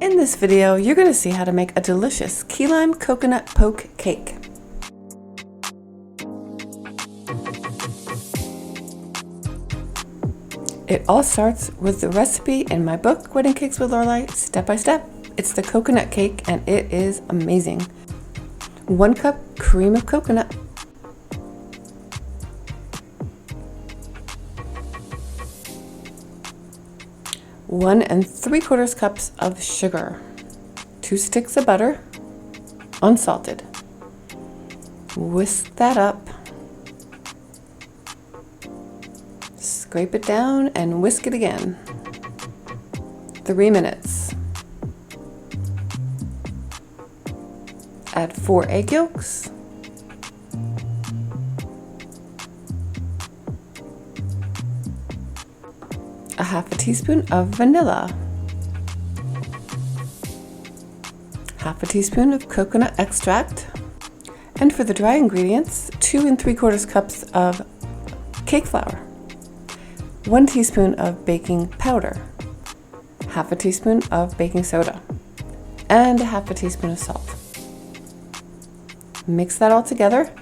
In this video, you're going to see how to make a delicious key lime coconut poke cake. It all starts with the recipe in my book, Wedding Cakes with Lorelei, step by step. It's the coconut cake and it is amazing. 1 cup cream of coconut. 1 3/4 cups of sugar, 2 sticks of butter, unsalted. Whisk that up, scrape it down and whisk it again. 3 minutes. Add 4 egg yolks, a 1/2 teaspoon of vanilla, 1/2 teaspoon of coconut extract, and for the dry ingredients, 2 3/4 cups of cake flour, 1 teaspoon of baking powder, 1/2 teaspoon of baking soda, and a 1/2 teaspoon of salt. Mix that all together.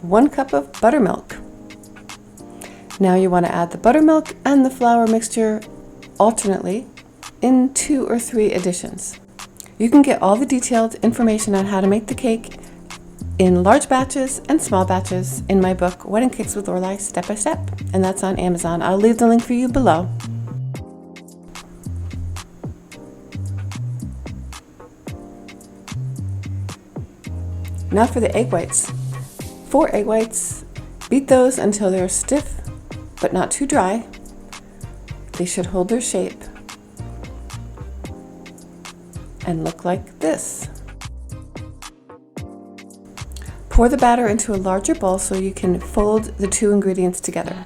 1 cup of buttermilk. Now you want to add the buttermilk and the flour mixture alternately in 2 or 3 additions. You can get all the detailed information on how to make the cake in large batches and small batches in my book, Wedding Cakes with Lorelei, step by step, and that's on Amazon. I'll leave the link for you below. Now for the egg whites. 4 egg whites, beat those until they're stiff but not too dry. They should hold their shape and look like this. Pour the batter into a larger bowl so you can fold the 2 ingredients together.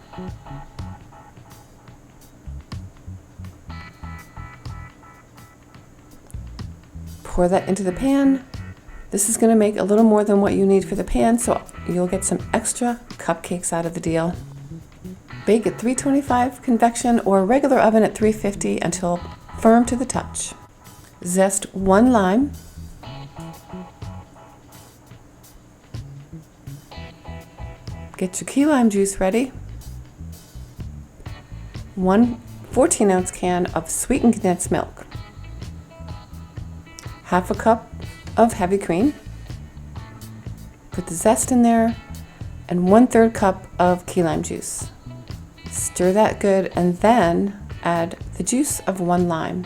Pour that into the pan. This is going to make a little more than what you need for the pan, so you'll get some extra cupcakes out of the deal. Bake at 325 convection or regular oven at 350 until firm to the touch. Zest 1 lime. Get your key lime juice ready. 1 14-ounce can of sweetened condensed milk. 1/2 cup of heavy cream. Put the zest in there and 1/3 cup of key lime juice. Stir that good and then add the juice of 1 lime.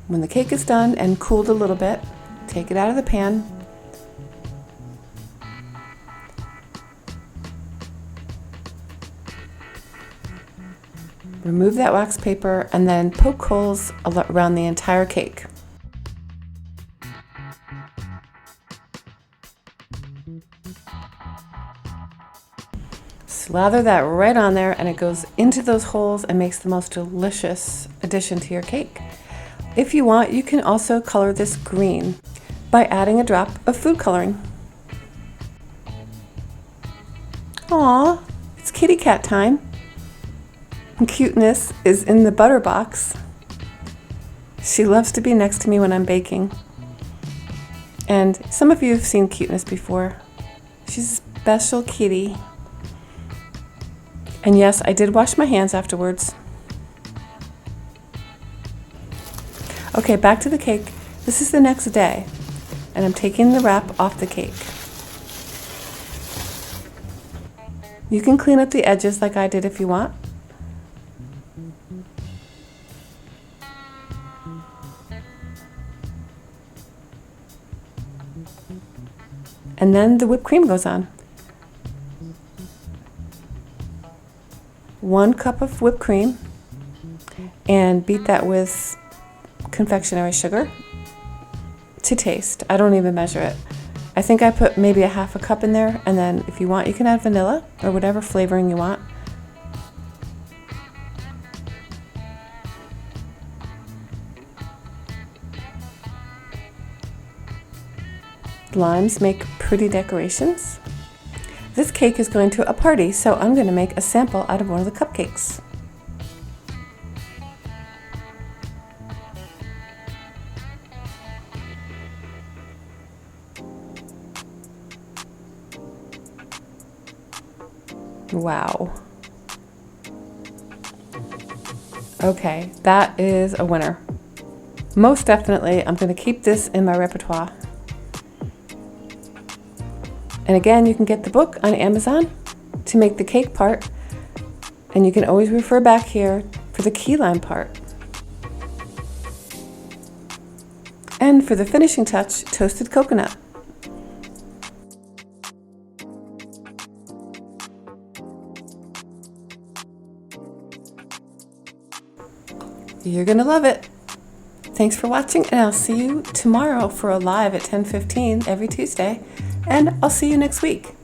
When the cake is done and cooled a little bit, take it out of the pan. Remove that wax paper and then poke holes around the entire cake. Slather that right on there and it goes into those holes and makes the most delicious addition to your cake. If you want, you can also color this green by adding a drop of food coloring. Aww, it's kitty cat time. Cuteness is in the butter box. She loves to be next to me when I'm baking. And some of you have seen Cuteness before. She's a special kitty. And yes, I did wash my hands afterwards. Okay, back to the cake. This is the next day, and I'm taking the wrap off the cake. You can clean up the edges like I did if you want. And then the whipped cream goes on. 1 cup of whipped cream, and beat that with confectionery sugar to taste. I don't even measure it. I think I put maybe a 1/2 cup in there, and then if you want, you can add vanilla or whatever flavoring you want. Limes make pretty decorations. This cake is going to a party, so I'm going to make a sample out of one of the cupcakes. Wow. Okay, that is a winner. Most definitely, I'm going to keep this in my repertoire. And again, you can get the book on Amazon to make the cake part, and you can always refer back here for the key lime part. And for the finishing touch, toasted coconut. You're gonna love it. Thanks for watching, and I'll see you tomorrow for a live at 10:15 every Tuesday, and I'll see you next week.